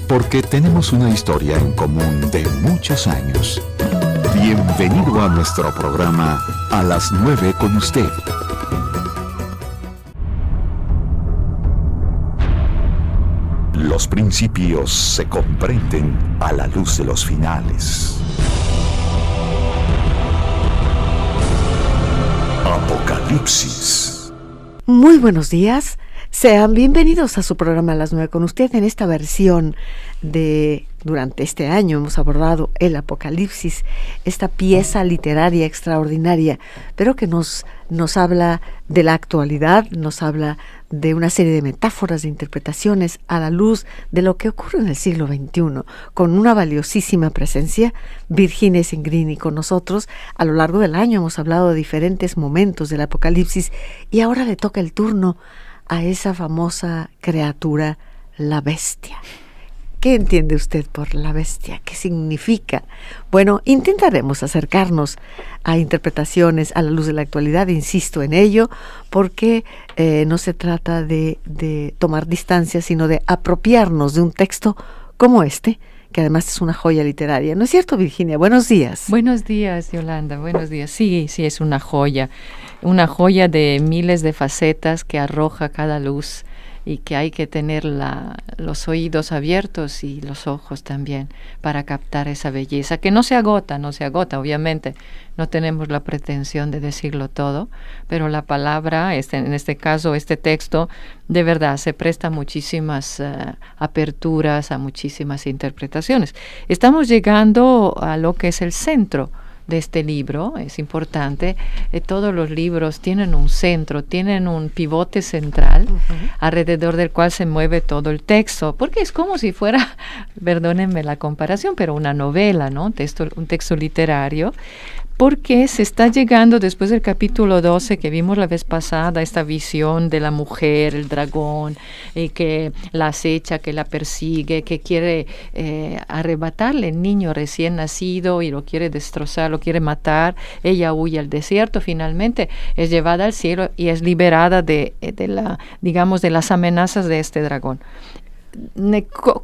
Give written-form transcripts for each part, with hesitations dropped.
porque tenemos una historia en común de muchos años. Bienvenido a nuestro programa A las 9 con usted. Los principios se comprenden a la luz de los finales. Apocalipsis. Muy buenos días. Sean bienvenidos a su programa A las 9 con usted. En esta versión durante este año hemos abordado el Apocalipsis, esta pieza literaria extraordinaria, pero que nos habla de la actualidad, nos habla de una serie de metáforas, de interpretaciones a la luz de lo que ocurre en el siglo XXI, con una valiosísima presencia, Virginia Singrini con nosotros. A lo largo del año hemos hablado de diferentes momentos del Apocalipsis y ahora le toca el turno a esa famosa criatura, la bestia. ¿Qué entiende usted por la bestia? ¿Qué significa? Bueno, intentaremos acercarnos a interpretaciones a la luz de la actualidad, insisto en ello, porque no se trata de tomar distancia, sino de apropiarnos de un texto como este, que además es una joya literaria. ¿No es cierto, Virginia? Buenos días. Buenos días, Yolanda. Buenos días. Sí, es una joya de miles de facetas que arroja cada luz y que hay que tener los oídos abiertos y los ojos también para captar esa belleza, que no se agota, obviamente. No tenemos la pretensión de decirlo todo, pero la palabra, en este caso, este texto, de verdad se presta a muchísimas aperturas, a muchísimas interpretaciones. Estamos llegando a lo que es el centro de este libro. Es importante, todos los libros tienen un centro, tienen un pivote central alrededor del cual se mueve todo el texto, porque es como si fuera, perdónenme la comparación, pero una novela, ¿no? Un texto literario, porque se está llegando después del capítulo 12 que vimos la vez pasada, esta visión de la mujer, el dragón, que la acecha, que la persigue, que quiere arrebatarle el niño recién nacido y lo quiere destrozar, lo quiere matar. Ella huye al desierto, finalmente es llevada al cielo y es liberada de las amenazas de este dragón.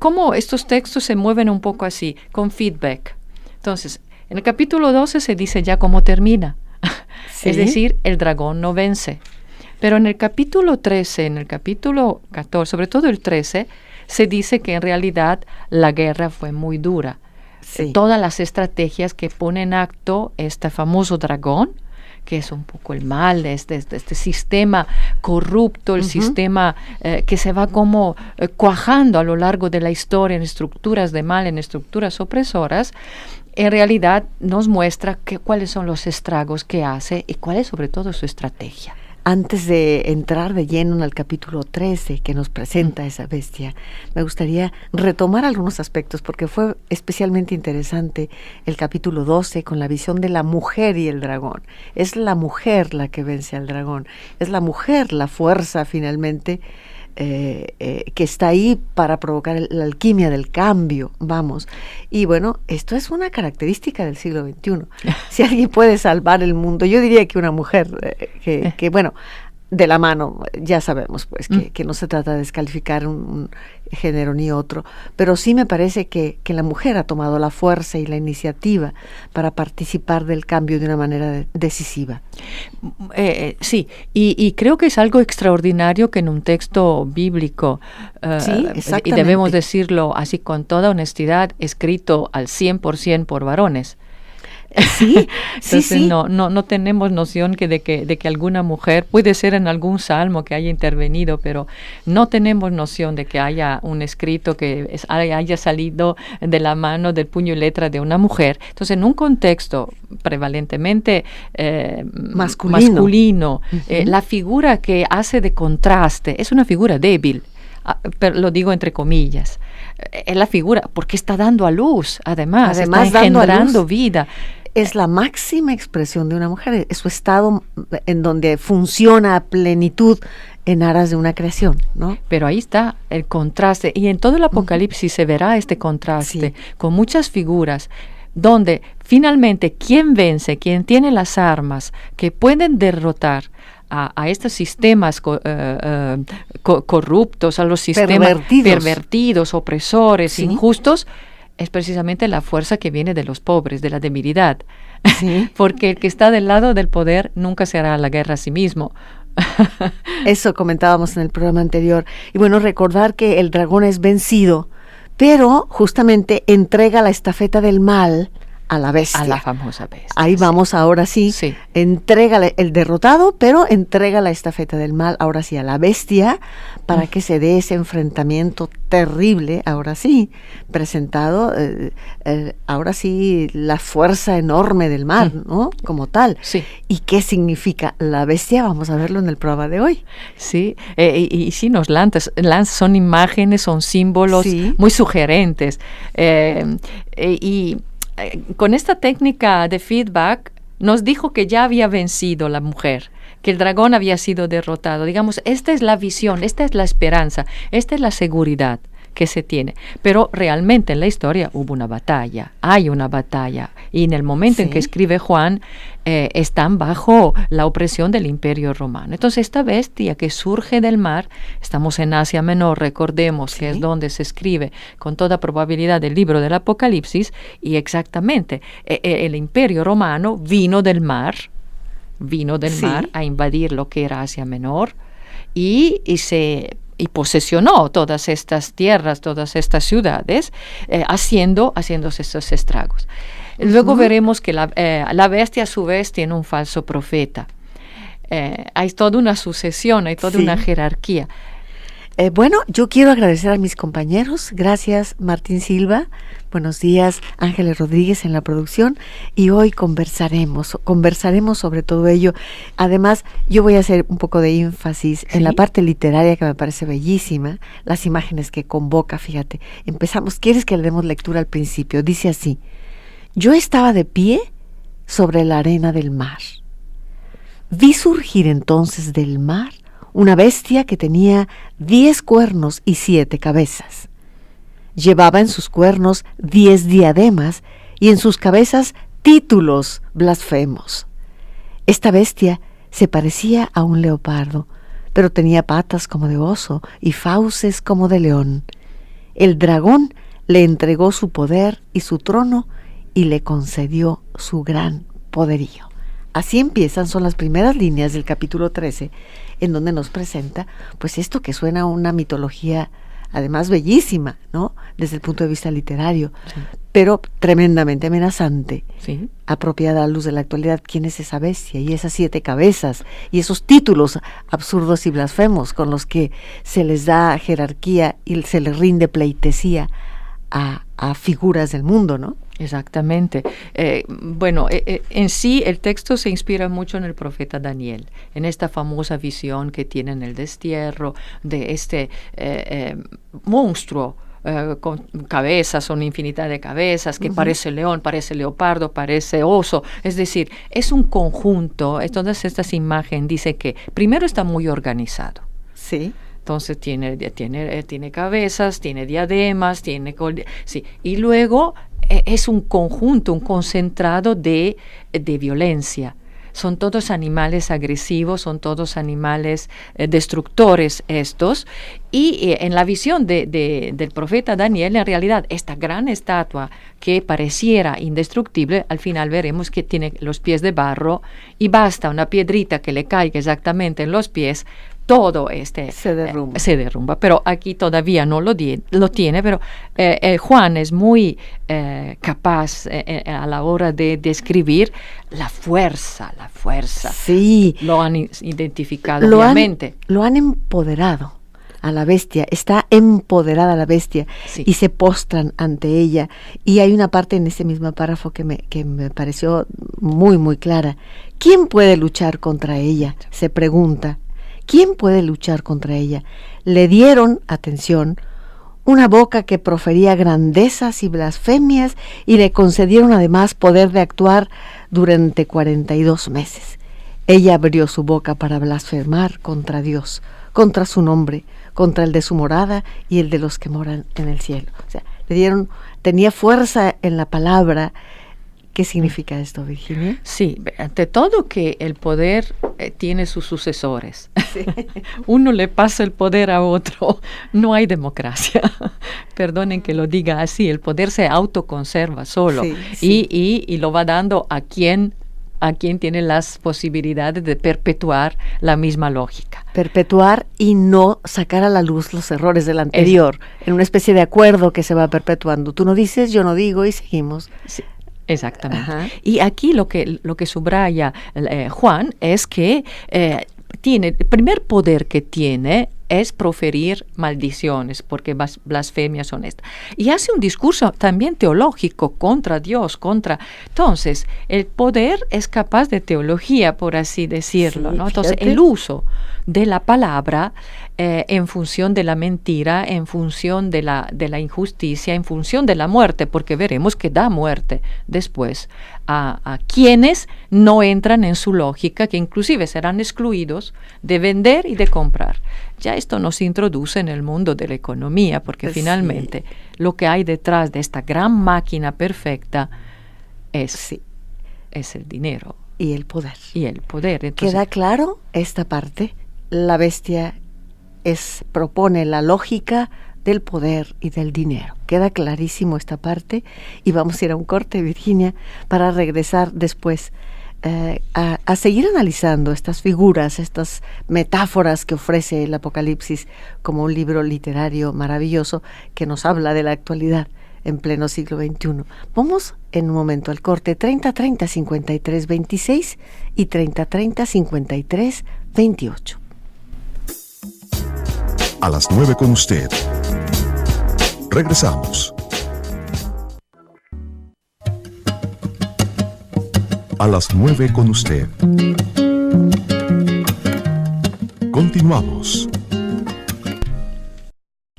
¿Cómo estos textos se mueven un poco así, con feedback? Entonces, en el capítulo 12 se dice ya cómo termina. ¿Sí? Es decir, el dragón no vence. Pero en el capítulo 13, en el capítulo 14, sobre todo el 13, se dice que en realidad la guerra fue muy dura. Sí. Todas las estrategias que pone en acto este famoso dragón, que es un poco el mal de este sistema corrupto, el sistema que se va como cuajando a lo largo de la historia en estructuras de mal, en estructuras opresoras, en realidad nos muestra cuáles son los estragos que hace y cuál es sobre todo su estrategia. Antes de entrar de lleno en el capítulo 13 que nos presenta esa bestia, me gustaría retomar algunos aspectos porque fue especialmente interesante el capítulo 12 con la visión de la mujer y el dragón. Es la mujer la que vence al dragón, es la mujer la fuerza finalmente que está ahí para provocar la alquimia del cambio, vamos. Y bueno, esto es una característica del siglo XXI. Si alguien puede salvar el mundo, yo diría que una mujer que bueno, de la mano, ya sabemos pues que no se trata de descalificar un género ni otro, pero sí me parece que la mujer ha tomado la fuerza y la iniciativa para participar del cambio de una manera decisiva. Sí, y creo que es algo extraordinario que en un texto bíblico, sí, exactamente, y debemos decirlo así con toda honestidad, escrito al 100% por varones. Sí, entonces sí. No tenemos noción de que alguna mujer, puede ser en algún salmo que haya intervenido, pero no tenemos noción de que haya un escrito que haya salido de la mano, del puño y letra de una mujer. Entonces, en un contexto prevalentemente masculino, la figura que hace de contraste es una figura débil, pero lo digo entre comillas. Es la figura, porque está dando a luz, además está engendrando vida. Es la máxima expresión de una mujer, es su estado en donde funciona a plenitud en aras de una creación, ¿no? Pero ahí está el contraste, y en todo el Apocalipsis se verá este contraste, con muchas figuras, donde finalmente quien vence, quien tiene las armas que pueden derrotar a estos sistemas corruptos, a los sistemas pervertidos, opresores, ¿sí?, injustos, es precisamente la fuerza que viene de los pobres, de la debilidad. ¿Sí? Porque el que está del lado del poder nunca se hará la guerra a sí mismo. Eso comentábamos en el programa anterior. Y bueno, recordar que el dragón es vencido, pero justamente entrega la estafeta del mal a la bestia. A la famosa bestia. Ahí vamos ahora sí. Entrega el derrotado, pero entrega la estafeta del mal ahora sí a la bestia para que se dé ese enfrentamiento terrible, ahora sí, presentado, ahora sí, la fuerza enorme del mar, ¿no? Como tal. Sí. ¿Y qué significa la bestia? Vamos a verlo en el programa de hoy. Sí, y sí nos son imágenes, son símbolos muy sugerentes. Con esta técnica de feedback nos dijo que ya había vencido la mujer, que el dragón había sido derrotado. Digamos, esta es la visión, esta es la esperanza, esta es la seguridad que se tiene. Pero realmente en la historia hubo una batalla, hay una batalla. Y en el momento en que escribe Juan, están bajo la opresión del Imperio Romano. Entonces esta bestia que surge del mar, estamos en Asia Menor, recordemos que es donde se escribe con toda probabilidad el libro del Apocalipsis, y exactamente el Imperio Romano vino del mar a invadir lo que era Asia Menor y posesionó todas estas tierras, todas estas ciudades, haciéndose estos estragos. Luego veremos que la bestia a su vez tiene un falso profeta. Hay toda una sucesión, hay toda una jerarquía. Bueno, yo quiero agradecer a mis compañeros. Gracias, Martín Silva. Buenos días, Ángeles Rodríguez en la producción. Y hoy conversaremos sobre todo ello. Además, yo voy a hacer un poco de énfasis en la parte literaria que me parece bellísima. Las imágenes que convoca, fíjate. Empezamos, ¿quieres que le demos lectura al principio? Dice así: yo estaba de pie sobre la arena del mar. Vi surgir entonces del mar una bestia que tenía 10 cuernos y 7 cabezas. Llevaba en sus cuernos 10 diademas y en sus cabezas títulos blasfemos. Esta bestia se parecía a un leopardo, pero tenía patas como de oso y fauces como de león. El dragón le entregó su poder y su trono y le concedió su gran poderío. Así son las primeras líneas del capítulo 13, en donde nos presenta, pues esto que suena a una mitología, además bellísima, ¿no? Desde el punto de vista literario, pero tremendamente amenazante, apropiada a la luz de la actualidad. ¿Quién es esa bestia? Y esas 7 cabezas, y esos títulos absurdos y blasfemos con los que se les da jerarquía y se les rinde pleitesía a figuras del mundo, ¿no? Exactamente. En sí el texto se inspira mucho en el profeta Daniel, en esta famosa visión que tiene en el destierro de este monstruo con cabezas, son infinidad de cabezas, que parece león, parece leopardo, parece oso. Es decir, es un conjunto. Todas estas imágenes dice que primero está muy organizado. Sí. Entonces tiene cabezas, tiene diademas, y luego es un conjunto, un concentrado de violencia. Son todos animales agresivos, son todos animales destructores estos. Y en la visión del profeta Daniel, en realidad, esta gran estatua que pareciera indestructible, al final veremos que tiene los pies de barro y basta una piedrita que le caiga exactamente en los pies, todo se derrumba. Pero aquí todavía no lo tiene, pero Juan es muy capaz a la hora de describir la fuerza. Sí. Lo han identificado, obviamente. Lo han empoderado a la bestia, está empoderada la bestia, y se postran ante ella. Y hay una parte en ese mismo párrafo que me pareció muy, muy clara. ¿Quién puede luchar contra ella?, se pregunta. ¿Quién puede luchar contra ella? Le dieron, atención, una boca que profería grandezas y blasfemias, y le concedieron además poder de actuar durante 42 meses. Ella abrió su boca para blasfemar contra Dios, contra su nombre, contra el de su morada y el de los que moran en el cielo. O sea, tenía fuerza en la palabra ¿Qué significa esto, Virginia? Sí, ante todo que el poder tiene sus sucesores. Sí. Uno le pasa el poder a otro, no hay democracia. Perdonen que lo diga así, el poder se autoconserva solo, sí. Y lo va dando a quien tiene las posibilidades de perpetuar la misma lógica. Perpetuar y no sacar a la luz los errores del anterior, en una especie de acuerdo que se va perpetuando. Tú no dices, yo no digo y seguimos. Sí. Exactamente. Ajá. Y aquí lo que subraya Juan es que el primer poder que tiene es proferir maldiciones, porque blasfemias son estas. Y hace un discurso también teológico contra Dios, Entonces, el poder es capaz de teología, por así decirlo, ¿no? Entonces, el uso de la palabra en función de la mentira, en función de la injusticia, en función de la muerte, porque veremos que da muerte después a quienes no entran en su lógica, que inclusive serán excluidos de vender y de comprar. Ya esto nos introduce en el mundo de la economía, porque finalmente lo que hay detrás de esta gran máquina perfecta es el dinero. Y el poder. Entonces, ¿queda claro esta parte? La bestia propone la lógica del poder y del dinero. Queda clarísimo esta parte y vamos a ir a un corte, Virginia, para regresar después a seguir analizando estas figuras, estas metáforas que ofrece el Apocalipsis como un libro literario maravilloso que nos habla de la actualidad en pleno siglo XXI. Vamos en un momento al corte. 3030-5326 y 3030-5328. A las 9 con usted. Regresamos. A las 9 con usted. Continuamos.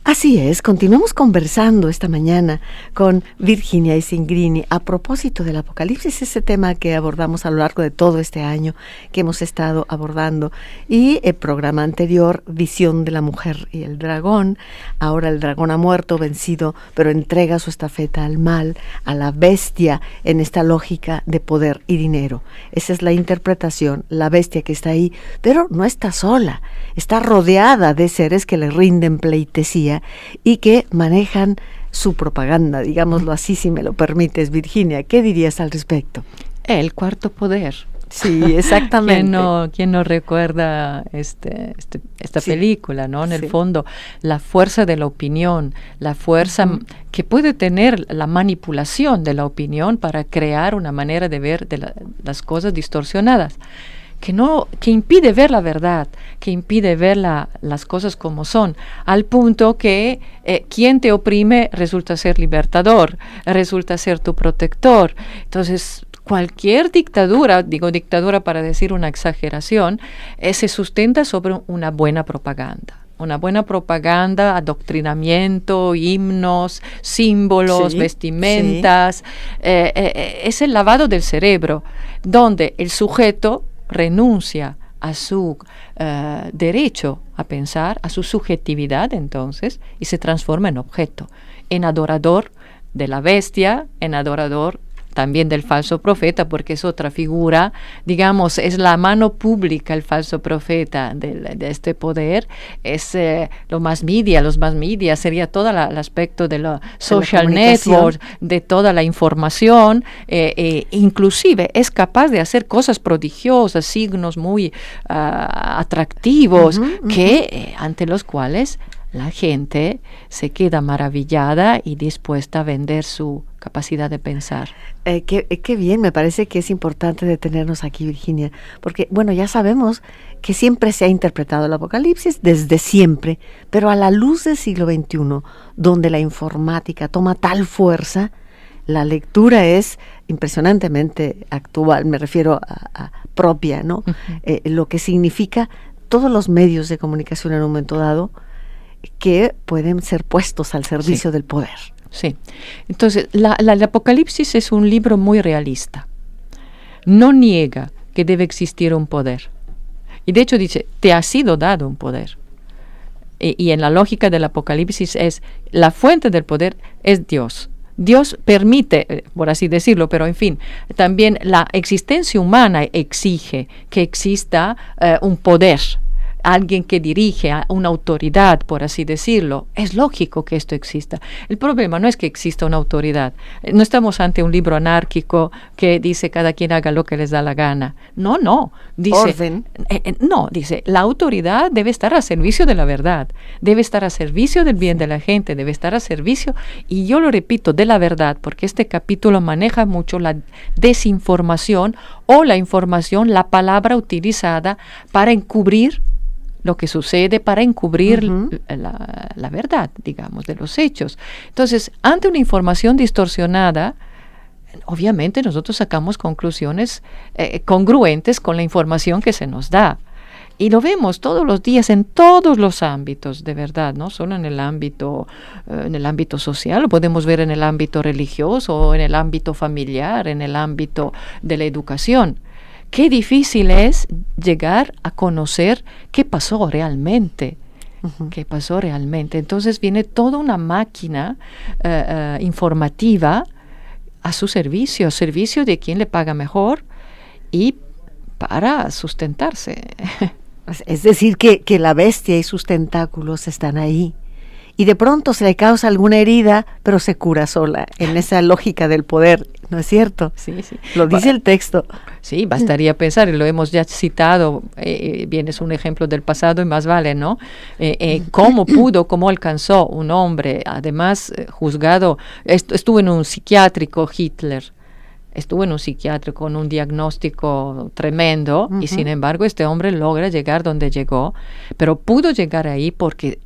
Así es, continuamos conversando esta mañana con Virginia Isingrini a propósito del Apocalipsis, ese tema que abordamos a lo largo de todo este año, que hemos estado abordando, y el programa anterior, Visión de la Mujer y el Dragón. Ahora el dragón ha muerto, vencido, pero entrega su estafeta al mal, a la bestia, en esta lógica de poder y dinero. Esa es la interpretación, la bestia que está ahí, pero no está sola, está rodeada de seres que le rinden pleitesía y que manejan su propaganda, digámoslo así, si me lo permites, Virginia. ¿Qué dirías al respecto? El cuarto poder. Sí, exactamente. ¿Quién no recuerda esta película, ¿no? En el fondo, la fuerza de la opinión, la fuerza que puede tener la manipulación de la opinión para crear una manera de ver las cosas distorsionadas. Que impide ver la verdad, que impide ver las cosas como son, al punto que quien te oprime resulta ser libertador, resulta ser tu protector. Entonces, cualquier dictadura, digo dictadura para decir una exageración, se sustenta sobre una buena propaganda. Una buena propaganda, adoctrinamiento, himnos, símbolos, vestimentas. Es el lavado del cerebro, donde el sujeto renuncia a su derecho a pensar, a su subjetividad entonces, y se transforma en objeto, en adorador de la bestia, en adorador también del falso profeta, porque es otra figura, digamos, es la mano pública, el falso profeta de este poder, es los mass media, sería todo el aspecto de los social networks, de toda la información, inclusive es capaz de hacer cosas prodigiosas, signos muy atractivos, ante los cuales la gente se queda maravillada y dispuesta a vender su capacidad de pensar. Qué bien, me parece que es importante detenernos aquí, Virginia, porque, bueno, ya sabemos que siempre se ha interpretado el Apocalipsis, desde siempre, pero a la luz del siglo XXI, donde la informática toma tal fuerza, la lectura es impresionantemente actual, me refiero a propia, ¿no? Lo que significa todos los medios de comunicación en un momento dado, que pueden ser puestos al servicio del poder. Sí. Entonces, el Apocalipsis es un libro muy realista. No niega que debe existir un poder. Y de hecho dice, te ha sido dado un poder. Y en la lógica del Apocalipsis la fuente del poder es Dios. Dios permite, por así decirlo, pero en fin, también la existencia humana exige que exista un poder, alguien que dirige a una autoridad, por así decirlo. Es lógico que esto exista. El problema no es que exista una autoridad. No estamos ante un libro anárquico que dice cada quien haga lo que les da la gana. No. Dice, orden. Dice, la autoridad debe estar al servicio de la verdad, debe estar al servicio del bien de la gente, debe estar al servicio, y yo lo repito, de la verdad, porque este capítulo maneja mucho la desinformación o la información, la palabra utilizada para encubrir lo que sucede, para encubrir la verdad, digamos, de los hechos. Entonces, ante una información distorsionada, obviamente nosotros sacamos conclusiones congruentes con la información que se nos da. Y lo vemos todos los días en todos los ámbitos, de verdad, no solo en el ámbito social, lo podemos ver en el ámbito religioso, en el ámbito familiar, en el ámbito de la educación. Qué difícil es llegar a conocer qué pasó realmente. ¿Qué pasó realmente? Entonces viene toda una máquina informativa a su servicio de quien le paga mejor y para sustentarse. Es decir, que la bestia y sus tentáculos están ahí. Y de pronto se le causa alguna herida, pero se cura sola, en esa lógica del poder, ¿no es cierto? Sí. Lo dice el texto. Sí, bastaría pensar, y lo hemos ya citado, bien, es un ejemplo del pasado y más vale, ¿no? Cómo alcanzó un hombre, además juzgado, estuvo en un psiquiátrico Hitler, estuvo en un psiquiátrico con un diagnóstico tremendo, y sin embargo este hombre logra llegar donde llegó, pero pudo llegar ahí porque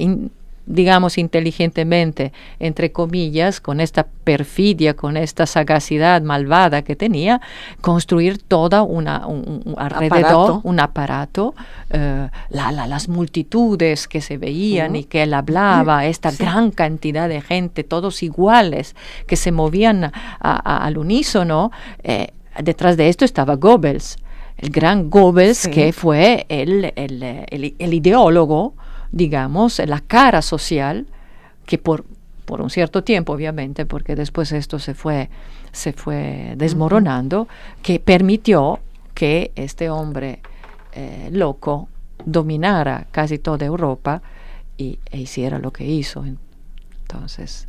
digamos inteligentemente, entre comillas, con esta perfidia, con esta sagacidad malvada que tenía, construir toda un aparato, las multitudes que se veían y que él hablaba, esta gran cantidad de gente, todos iguales, que se movían al unísono. Detrás de esto estaba Goebbels, el gran Goebbels, que fue el ideólogo, digamos, la cara social, que por un cierto tiempo, obviamente, porque después esto se fue desmoronando, que permitió que este hombre loco dominara casi toda Europa e hiciera lo que hizo. Entonces,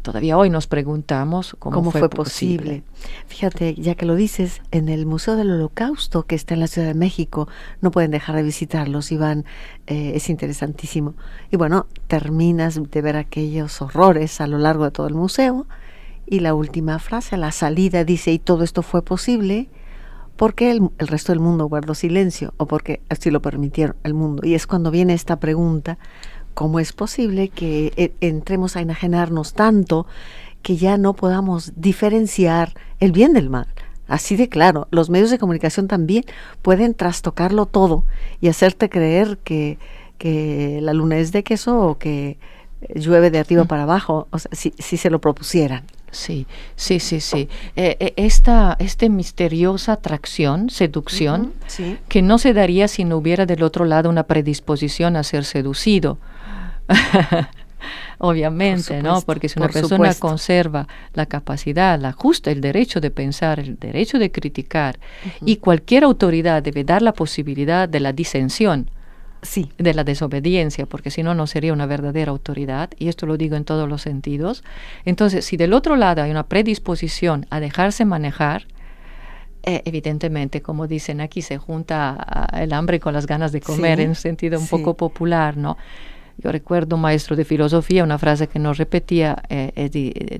todavía hoy nos preguntamos cómo fue posible. Fíjate, ya que lo dices, en el Museo del Holocausto, que está en la Ciudad de México, no pueden dejar de visitarlos, y van, es interesantísimo. Y bueno, terminas de ver aquellos horrores a lo largo de todo el museo, y la última frase, a la salida, dice, y todo esto fue posible porque el resto del mundo guardó silencio, o porque así lo permitieron el mundo. Y es cuando viene esta pregunta: ¿cómo es posible que entremos a enajenarnos tanto que ya no podamos diferenciar el bien del mal? Así de claro, los medios de comunicación también pueden trastocarlo todo y hacerte creer que la luna es de queso o que llueve de arriba para abajo, o sea, si se lo propusieran. Sí. Esta misteriosa atracción, seducción, que no se daría si no hubiera del otro lado una predisposición a ser seducido. Obviamente, ¿no? Porque si una persona conserva la capacidad, el derecho de pensar, el derecho de criticar, y cualquier autoridad debe dar la posibilidad de la disensión, de la desobediencia, porque si no, no sería una verdadera autoridad, y esto lo digo en todos los sentidos. Entonces, si del otro lado hay una predisposición a dejarse manejar, evidentemente, como dicen aquí, se junta el hambre con las ganas de comer, en un sentido un poco popular, ¿no? Yo recuerdo un maestro de filosofía, una frase que nos repetía,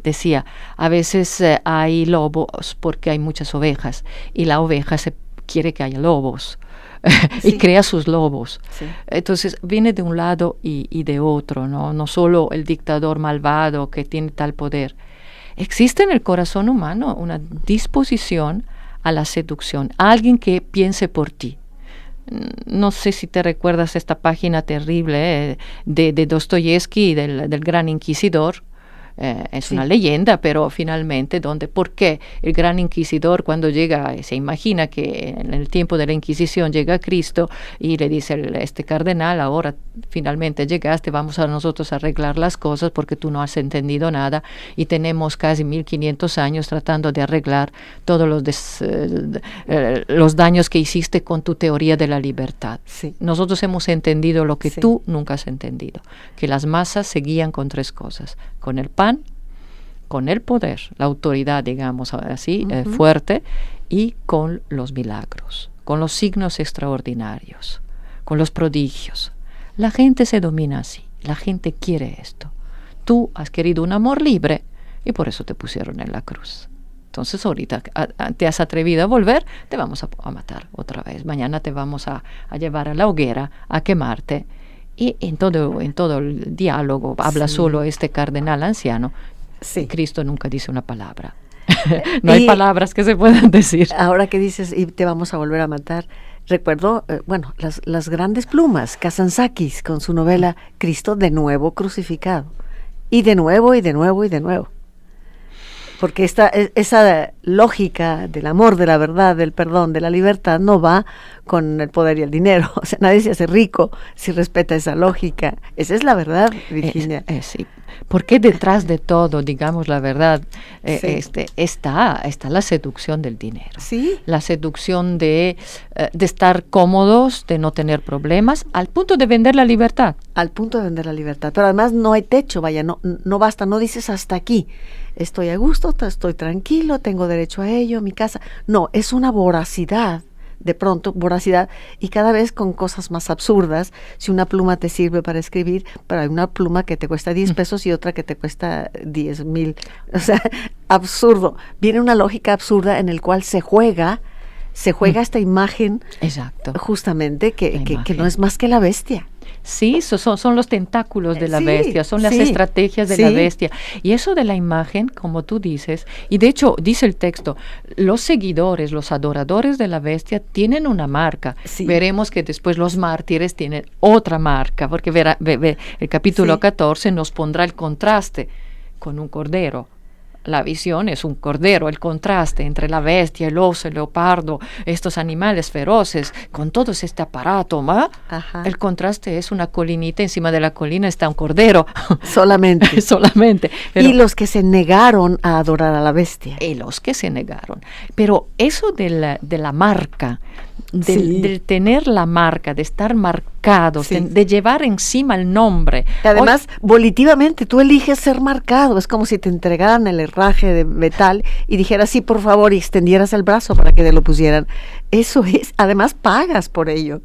decía, a veces hay lobos porque hay muchas ovejas, y la oveja quiere que haya lobos. Y crea sus lobos. Entonces viene de un lado y de otro, no solo el dictador malvado que tiene tal poder. Existe en el corazón humano una disposición a la seducción, alguien que piense por ti. No sé si te recuerdas esta página terrible de Dostoyevsky, del gran inquisidor, es una leyenda, pero finalmente, ¿por qué el gran inquisidor cuando llega, se imagina que en el tiempo de la Inquisición llega Cristo y le dice este cardenal, ahora finalmente llegaste, vamos a nosotros a arreglar las cosas porque tú no has entendido nada, y tenemos casi 1500 años tratando de arreglar todos los daños que hiciste con tu teoría de la libertad. Sí. Nosotros hemos entendido lo que tú nunca has entendido, que las masas se guían con tres cosas: con el pan, con el poder, la autoridad, digamos así, fuerte, y con los milagros, con los signos extraordinarios, con los prodigios. La gente se domina así, la gente quiere esto. Tú has querido un amor libre y por eso te pusieron en la cruz. Entonces ahorita te has atrevido a volver, te vamos a matar otra vez. Mañana te vamos a llevar a la hoguera, a quemarte. Y en todo el diálogo habla solo este cardenal anciano. Sí. Cristo nunca dice una palabra. No hay palabras que se puedan decir. Ahora que dices, y te vamos a volver a matar, recuerdo, las grandes plumas, Kazantzakis, con su novela Cristo de nuevo crucificado. Y de nuevo, y de nuevo, y de nuevo. Porque esa lógica del amor, de la verdad, del perdón, de la libertad, no va con el poder y el dinero. O sea, nadie se hace rico si respeta esa lógica. Esa es la verdad, Virginia. Sí. Porque detrás de todo, digamos la verdad, está la seducción del dinero. Sí. La seducción de estar cómodos, de no tener problemas, al punto de vender la libertad. Al punto de vender la libertad. Pero además no hay techo, no basta, no dices hasta aquí. Estoy a gusto, estoy tranquilo, tengo derecho a ello, mi casa. No, es una voracidad. De pronto, voracidad, y cada vez con cosas más absurdas. Si una pluma te sirve para escribir, pero hay una pluma que te cuesta 10 pesos y otra que te cuesta 10,000. O sea, absurdo. Viene una lógica absurda en el cual se juega esta imagen. Exacto. Justamente que no es más que la bestia. Sí, son los tentáculos de la bestia, son las estrategias de la bestia. Y eso de la imagen, como tú dices, y de hecho dice el texto, los seguidores, los adoradores de la bestia tienen una marca. Sí. Veremos que después los mártires tienen otra marca, porque el capítulo 14 nos pondrá el contraste con un cordero. La visión es un cordero, el contraste entre la bestia, el oso, el leopardo, estos animales feroces, con todo este aparato, el contraste es una colinita, encima de la colina está un cordero. Solamente. Solamente. Pero, y los que se negaron a adorar a la bestia. Y los que se negaron. Pero eso de la marca, del tener la marca, de estar marcado, de llevar encima el nombre. Además, volitivamente, tú eliges ser marcado. Es como si te entregaran el herraje de metal y dijeras, sí, por favor, y extendieras el brazo para que te lo pusieran. Eso es, además pagas por ello.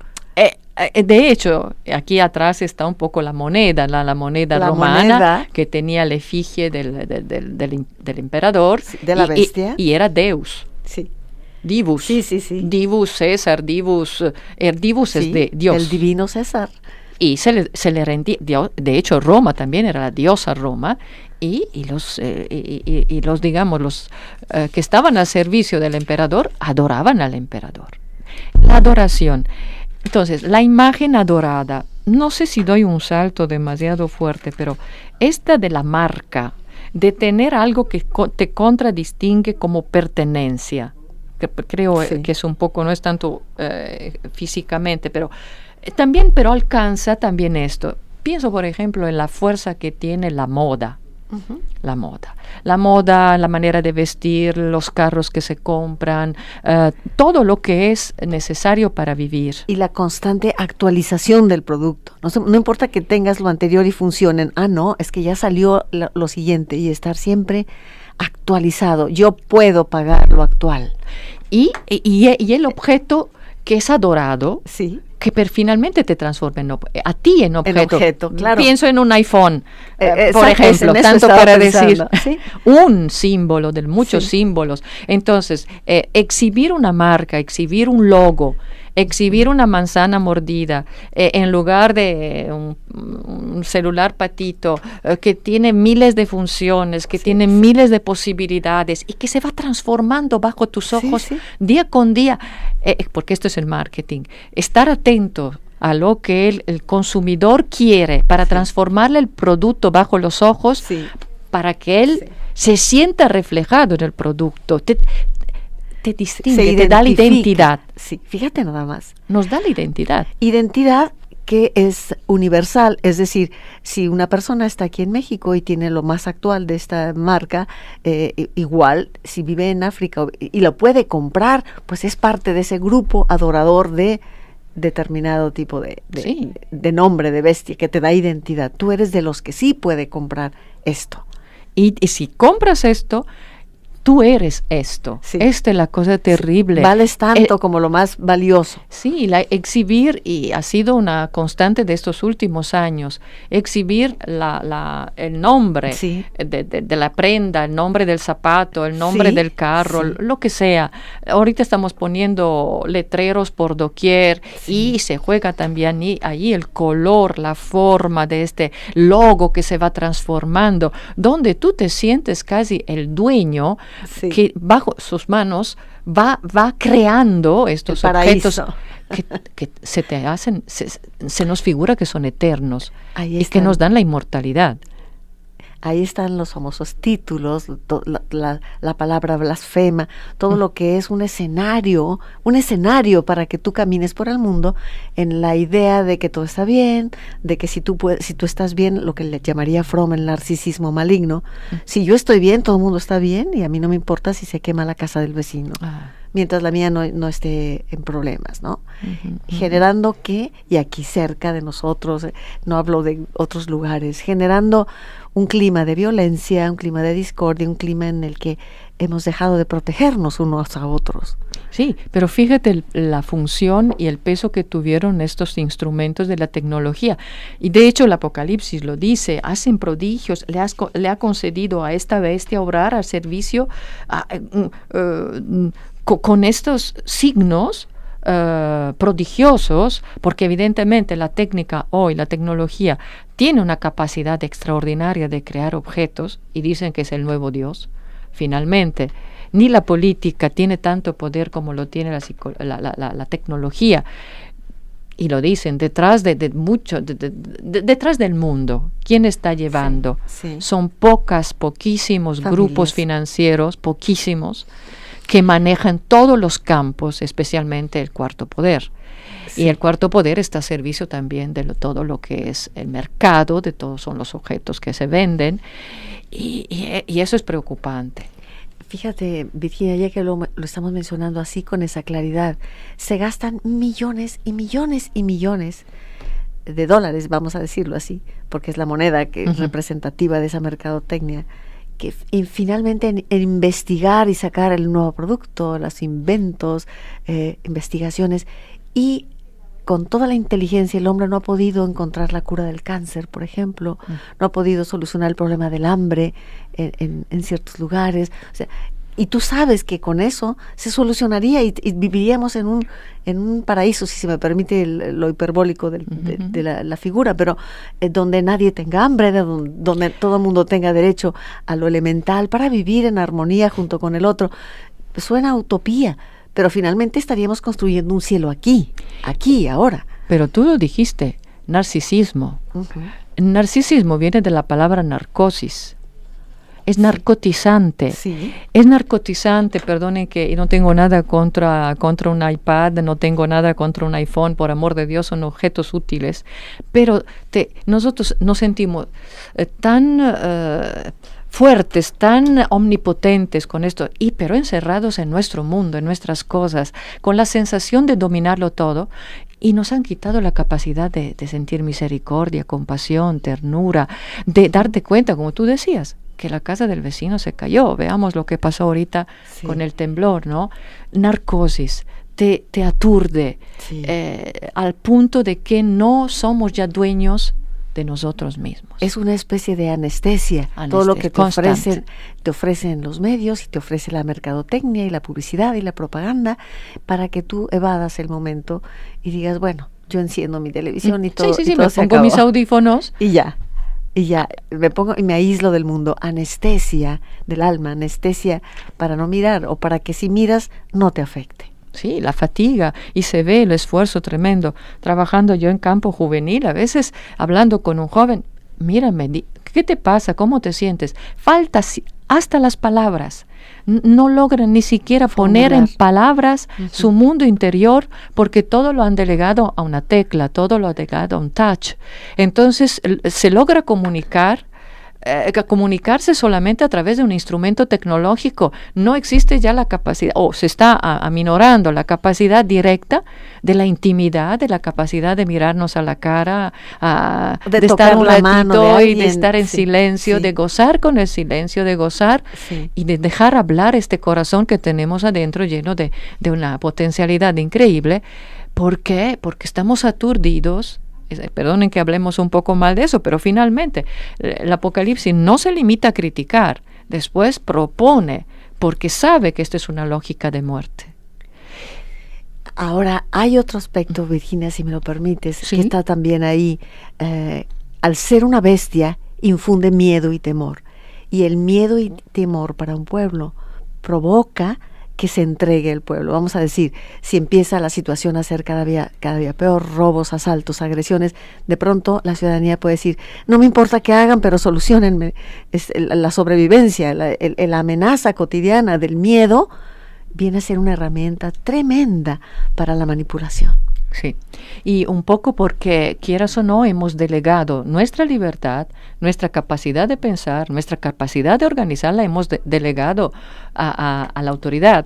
De hecho, aquí atrás está un poco la moneda romana, que tenía la efigie del emperador. De la bestia. Y era Deus. Sí. Divus. Sí. Divus César, Divus es de Dios. El divino César. Y se le rendía, de hecho Roma también era la diosa Roma, y los digamos, los que estaban al servicio del emperador adoraban al emperador. La adoración. Entonces, la imagen adorada, no sé si doy un salto demasiado fuerte, pero esta de la marca, de tener algo que te contradistingue como pertenencia, creo que es un poco, no es tanto físicamente, pero también, alcanza también esto. Pienso, por ejemplo, en la fuerza que tiene la moda. Uh-huh. La moda, la manera de vestir, los carros que se compran, todo lo que es necesario para vivir. Y la constante actualización del producto. No importa que tengas lo anterior y funcionen. No, es que ya salió lo siguiente, y estar siempre actualizado. Yo puedo pagar lo actual. Y el objeto que es adorado, que finalmente te transforma a ti en objeto. Claro. Pienso en un iPhone, por ejemplo, tanto para decir un símbolo de muchos símbolos. Entonces, exhibir una marca, exhibir un logo, exhibir una manzana mordida, en lugar de un celular patito, que tiene miles de funciones, que tiene miles de posibilidades y que se va transformando bajo tus ojos día con día, porque esto es el marketing. Estar atento a lo que el consumidor quiere para transformarle el producto bajo los ojos para que él se sienta reflejado en el producto. Te distingue, te da la identidad. Sí, fíjate nada más. Nos da la identidad. Identidad que es universal, es decir, si una persona está aquí en México y tiene lo más actual de esta marca, igual si vive en África y lo puede comprar, pues es parte de ese grupo adorador de determinado tipo de nombre, de bestia, que te da identidad. Tú eres de los que sí puede comprar esto. Y si compras esto, tú eres esto. Sí. Esta es la cosa terrible. Sí. Vales tanto como lo más valioso. Sí, exhibir, y ha sido una constante de estos últimos años, exhibir el nombre de la prenda, el nombre del zapato, el nombre del carro, lo que sea. Ahorita estamos poniendo letreros por doquier y se juega también ahí el color, la forma de este logo que se va transformando, donde tú te sientes casi el dueño, que bajo sus manos va creando estos objetos que se te hacen, se nos figura que son eternos y que nos dan la inmortalidad. Ahí están los famosos títulos, la palabra blasfema, todo lo que es un escenario para que tú camines por el mundo en la idea de que todo está bien, de que si tú estás bien, lo que le llamaría Fromm el narcisismo maligno. Si yo estoy bien, todo el mundo está bien y a mí no me importa si se quema la casa del vecino, mientras la mía no esté en problemas, ¿no? Generando y aquí cerca de nosotros, no hablo de otros lugares, generando un clima de violencia, un clima de discordia, un clima en el que hemos dejado de protegernos unos a otros. Sí, pero fíjate la función y el peso que tuvieron estos instrumentos de la tecnología. Y de hecho el Apocalipsis lo dice, hacen prodigios, le ha concedido a esta bestia obrar al servicio con estos signos prodigiosos, porque evidentemente la técnica hoy, la tecnología, tiene una capacidad extraordinaria de crear objetos y dicen que es el nuevo Dios. Finalmente, ni la política tiene tanto poder como lo tiene la tecnología. Y lo dicen, detrás detrás del mundo, ¿quién está llevando? Son poquísimos familias, grupos financieros, poquísimos, que manejan todos los campos, especialmente el cuarto poder. Y el cuarto poder está a servicio también de todo lo que es el mercado, de todos son los objetos que se venden, y eso es preocupante. Fíjate, Virginia, ya que lo estamos mencionando así con esa claridad, se gastan millones y millones y millones de dólares, vamos a decirlo así, porque es la moneda que es representativa de esa mercadotecnia, que finalmente en investigar y sacar el nuevo producto, los inventos, investigaciones, y con toda la inteligencia el hombre no ha podido encontrar la cura del cáncer, por ejemplo, no ha podido solucionar el problema del hambre en ciertos lugares, o sea, y tú sabes que con eso se solucionaría y viviríamos en un paraíso, si se me permite lo hiperbólico de la figura, pero donde nadie tenga hambre, donde todo el mundo tenga derecho a lo elemental para vivir en armonía junto con el otro. Suena a utopía, pero finalmente estaríamos construyendo un cielo aquí, ahora. Pero tú lo dijiste, narcisismo. Narcisismo viene de la palabra narcosis. Es narcotizante. Sí. Es narcotizante, perdonen que no tengo nada contra un iPad, no tengo nada contra un iPhone, por amor de Dios, son objetos útiles, pero nosotros nos sentimos tan fuertes, tan omnipotentes con esto, pero encerrados en nuestro mundo, en nuestras cosas, con la sensación de dominarlo todo, y nos han quitado la capacidad de sentir misericordia, compasión, ternura, de darte cuenta, como tú decías, que la casa del vecino se cayó. Veamos lo que pasó ahorita con el temblor, ¿no? Narcosis, te aturde al punto de que no somos ya dueños de nosotros mismos. Es una especie de anestesia. Todo lo que te ofrecen los medios y te ofrece la mercadotecnia y la publicidad y la propaganda para que tú evadas el momento y digas, bueno, yo enciendo mi televisión y todo. Sí, me pongo mis audífonos y ya me pongo y me aíslo del mundo. Anestesia del alma, anestesia para no mirar, o para que si miras no te afecte. Sí, la fatiga, y se ve el esfuerzo tremendo. Trabajando yo en campo juvenil, a veces hablando con un joven, mírame, ¿Qué te pasa? ¿Cómo te sientes? Falta hasta las palabras. No logran ni siquiera poner en palabras su mundo interior, porque todo lo han delegado a una tecla, todo lo han delegado a un touch. Entonces se logra comunicarse solamente a través de un instrumento tecnológico. No existe ya la capacidad, o se está aminorando la capacidad directa de la intimidad, de la capacidad de mirarnos a la cara, de estar un ratito y de estar en silencio, de gozar con el silencio, de gozar y de dejar hablar este corazón que tenemos adentro, lleno de una potencialidad increíble. ¿Por qué? Porque estamos aturdidos. Perdonen que hablemos un poco mal de eso, pero finalmente el Apocalipsis no se limita a criticar, después propone, porque sabe que esta es una lógica de muerte. Ahora, hay otro aspecto, Virginia, si me lo permites, que está también ahí. Al ser una bestia, infunde miedo y temor. Y el miedo y temor para un pueblo provoca que se entregue el pueblo. Vamos a decir, si empieza la situación a ser cada día peor, robos, asaltos, agresiones, de pronto la ciudadanía puede decir, no me importa que hagan, pero solucionenme. La sobrevivencia, la amenaza cotidiana del miedo viene a ser una herramienta tremenda para la manipulación. Sí, y un poco porque, quieras o no, hemos delegado nuestra libertad, nuestra capacidad de pensar, nuestra capacidad de organizar, la hemos delegado a la autoridad,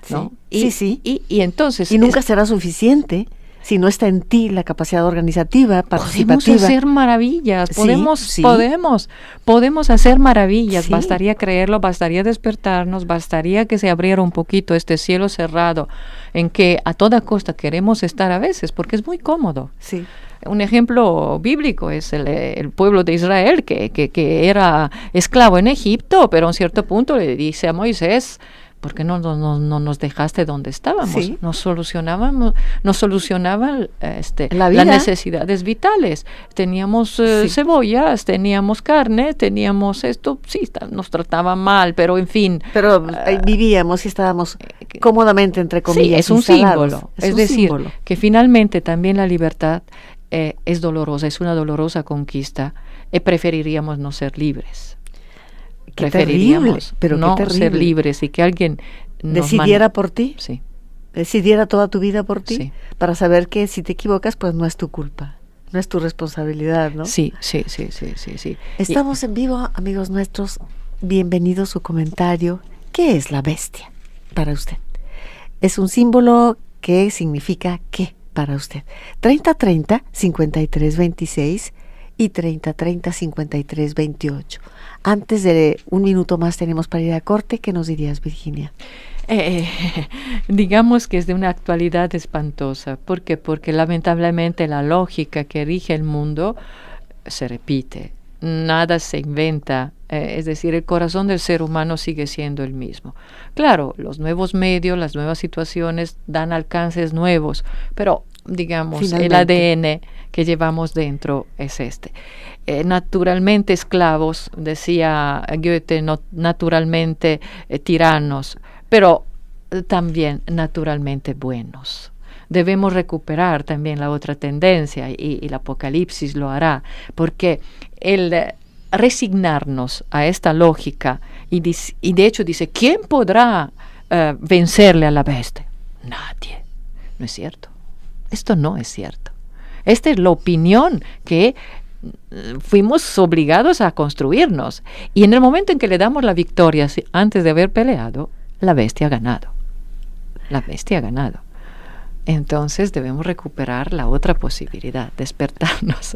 ¿no? Sí. Y entonces... Y nunca será suficiente si no está en ti la capacidad organizativa, participativa. Podemos hacer maravillas, podemos hacer maravillas, bastaría creerlo, bastaría despertarnos, bastaría que se abriera un poquito este cielo cerrado en que a toda costa queremos estar a veces, porque es muy cómodo. Sí. Un ejemplo bíblico es el pueblo de Israel, que era esclavo en Egipto, pero a un cierto punto le dice a Moisés, ¿por qué no nos dejaste donde estábamos? Sí. Nos solucionaban las necesidades vitales. Teníamos cebollas, teníamos carne, teníamos esto, nos trataban mal, pero en fin. Pero vivíamos y estábamos cómodamente, entre comillas, es un símbolo. Es decir, símbolo. Que finalmente también la libertad es dolorosa, es una dolorosa conquista. Preferiríamos no ser libres. Qué terrible, pero no qué terrible. Ser libres y que alguien decidiera por ti. Sí. Decidiera toda tu vida por ti, sí. Para saber que si te equivocas, pues no es tu culpa, no es tu responsabilidad, ¿no? Sí. Estamos en vivo, amigos nuestros. Bienvenido su comentario. ¿Qué es la bestia para usted? Es un símbolo que significa ¿qué para usted? 3030-5326 y 3030-5328. Antes de un minuto más tenemos para ir a corte. ¿Qué nos dirías, Virginia? Digamos que es de una actualidad espantosa. ¿Por qué? Porque lamentablemente la lógica que rige el mundo se repite. Nada se inventa. Es decir, el corazón del ser humano sigue siendo el mismo. Claro, los nuevos medios, las nuevas situaciones dan alcances nuevos, pero digamos, finalmente, el ADN que llevamos dentro es este. Naturalmente esclavos, decía Goethe, naturalmente tiranos, pero también naturalmente buenos. Debemos recuperar también la otra tendencia, y el Apocalipsis lo hará, porque el resignarnos a esta lógica, y de hecho dice, ¿quién podrá vencerle a la bestia? Nadie. No es cierto. Esto no es cierto. Esta es la opinión que fuimos obligados a construirnos. Y en el momento en que le damos la victoria, antes de haber peleado, la bestia ha ganado. La bestia ha ganado. Entonces debemos recuperar la otra posibilidad, despertarnos.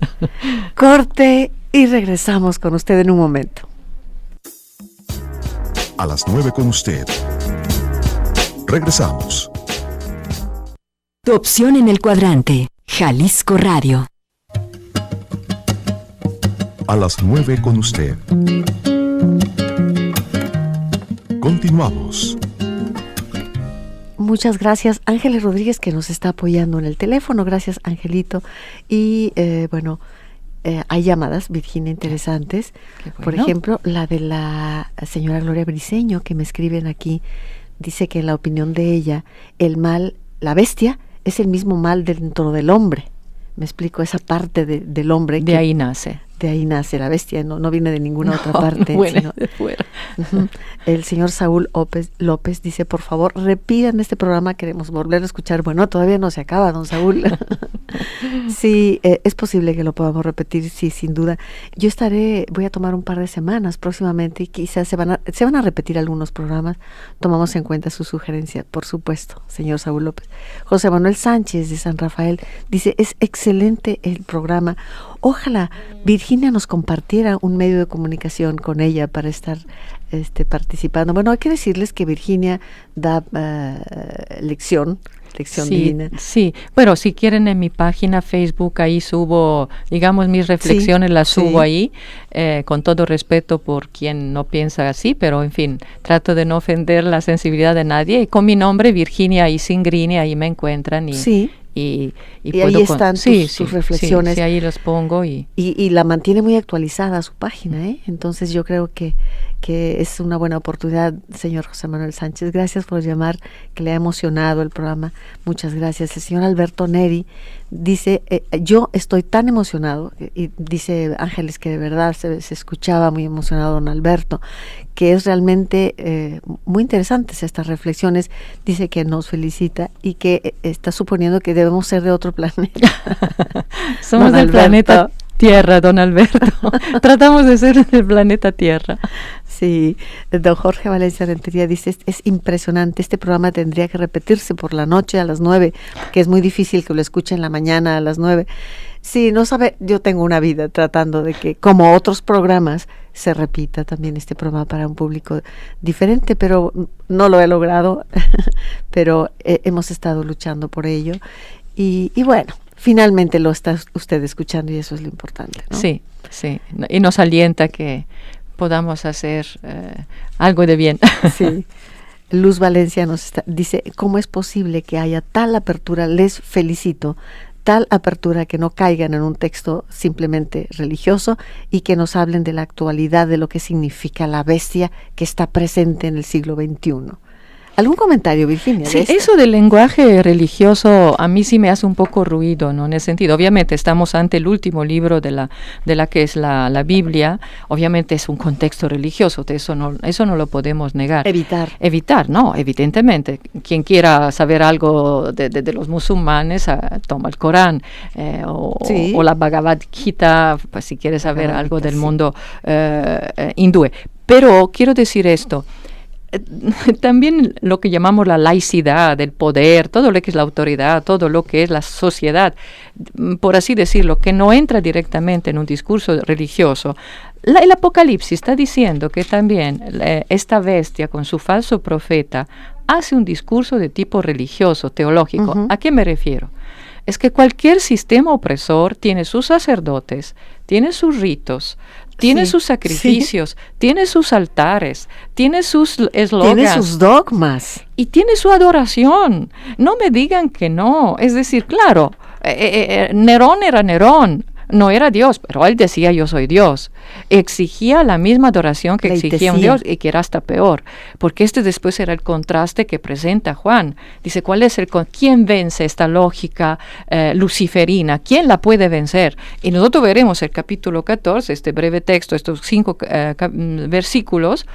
Corte y regresamos con usted en un momento. A las 9 con usted. Regresamos. Tu opción en el cuadrante. Jalisco Radio. A las 9 con usted. Continuamos. Muchas gracias, Ángeles Rodríguez, que nos está apoyando en el teléfono. Gracias, Angelito. Y hay llamadas, Virginia, interesantes. Bueno. Por ejemplo, la de la señora Gloria Briceño, que me escriben aquí. Dice que en la opinión de ella, el mal, la bestia, es el mismo mal dentro del hombre. Me explico, esa parte del hombre. De ahí nace. de ahí nace la bestia, no viene de ninguna otra parte. No viene sino, de fuera. El señor Saúl López dice, por favor, repitan este programa, queremos volver a escuchar. Bueno, todavía no se acaba, don Saúl. Sí, es posible que lo podamos repetir, sí, sin duda. Yo voy a tomar un par de semanas próximamente y quizás se van a repetir algunos programas. Tomamos en cuenta su sugerencia, por supuesto, señor Saúl López. José Manuel Sánchez de San Rafael dice, es excelente el programa. Ojalá Virginia nos compartiera un medio de comunicación con ella para estar participando. Bueno, hay que decirles que Virginia da lección divina. Sí, bueno, si quieren en mi página Facebook, ahí subo, digamos, mis reflexiones, las subo ahí, con todo respeto por quien no piensa así, pero en fin, trato de no ofender la sensibilidad de nadie. Y con mi nombre, Virginia Isingrini, ahí me encuentran y ahí están tus reflexiones. Sí, ahí los pongo. Y la mantiene muy actualizada su página, ¿eh? Entonces yo creo que es una buena oportunidad, señor José Manuel Sánchez. Gracias por llamar, que le ha emocionado el programa. Muchas gracias. El señor Alberto Neri dice, yo estoy tan emocionado, y dice Ángeles que de verdad se escuchaba muy emocionado don Alberto, que es realmente muy interesantes estas reflexiones. Dice que nos felicita y que está suponiendo que debemos ser de otro planeta. Somos del planeta Tierra, don Alberto. Tratamos de ser del planeta Tierra. Sí, don Jorge Valencia Rentería dice, es impresionante, este programa tendría que repetirse por la noche a las 9, que es muy difícil que lo escuche en la mañana a las 9. Sí, no sabe, yo tengo una vida tratando de que, como otros programas, se repita también este programa para un público diferente, pero no lo he logrado, pero hemos estado luchando por ello. Y bueno, finalmente lo está usted escuchando y eso es lo importante, ¿no? Sí, y nos alienta que podamos hacer algo de bien. Sí. Luz Valencia dice, ¿cómo es posible que haya tal apertura? Les felicito. Tal apertura, que no caigan en un texto simplemente religioso y que nos hablen de la actualidad, de lo que significa la bestia que está presente en el siglo XXI. ¿Algún comentario, Virginia? Sí, eso del lenguaje religioso a mí sí me hace un poco ruido, ¿no? En ese sentido, obviamente estamos ante el último libro de la que es la Biblia. Obviamente es un contexto religioso, eso no lo podemos negar. Evitar, no, evidentemente. Quien quiera saber algo de los musulmanes, toma el Corán, o la Bhagavad Gita, pues si quiere saber algo del mundo hindú. Pero quiero decir esto. También lo que llamamos la laicidad, el poder, todo lo que es la autoridad, todo lo que es la sociedad, por así decirlo, que no entra directamente en un discurso religioso. El Apocalipsis está diciendo que también esta bestia con su falso profeta hace un discurso de tipo religioso, teológico. Uh-huh. ¿A qué me refiero? Es que cualquier sistema opresor tiene sus sacerdotes, tiene sus ritos, tiene sus sacrificios, tiene sus altares, tiene sus eslogans. Tiene sus dogmas. Y tiene su adoración. No me digan que no. Es decir, claro, Nerón era Nerón. No era Dios, pero él decía yo soy Dios. Exigía la misma adoración que exigía un Dios y que era hasta peor. Porque después era el contraste que presenta Juan. Dice, ¿quién vence esta lógica luciferina? ¿Quién la puede vencer? Y nosotros veremos el capítulo 14, este breve texto, estos 5 versículos,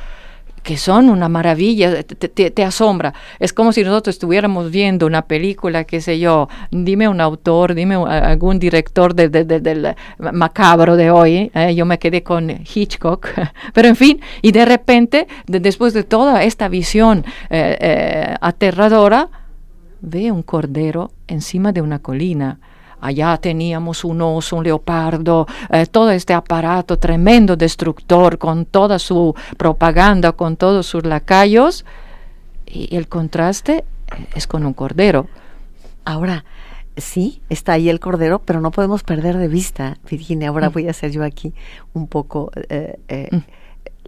que son una maravilla, te asombra. Es como si nosotros estuviéramos viendo una película, qué sé yo, dime un autor, dime algún director del macabro de hoy, yo me quedé con Hitchcock, pero en fin, y de repente, después de toda esta visión aterradora, ve un cordero encima de una colina. Allá teníamos un oso, un leopardo, todo este aparato tremendo destructor con toda su propaganda, con todos sus lacayos, y el contraste es con un cordero. Ahora, sí, está ahí el cordero, pero no podemos perder de vista, Virginia, ahora voy a hacer yo aquí un poco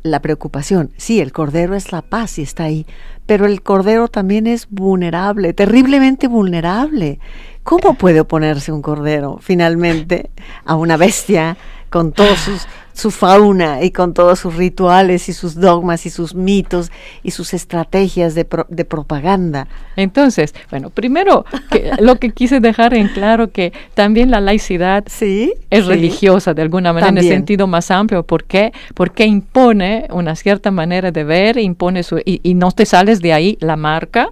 la preocupación. Sí, el cordero es la paz y está ahí, pero el cordero también es vulnerable, terriblemente vulnerable. ¿Cómo puede oponerse un cordero finalmente a una bestia con todos su fauna y con todos sus rituales y sus dogmas y sus mitos y sus estrategias de propaganda. Entonces, bueno, primero lo que quise dejar en claro que también la laicidad es religiosa de alguna manera, también, en el sentido más amplio. ¿Por qué? Porque impone una cierta manera de ver, impone y no te sales de ahí la marca.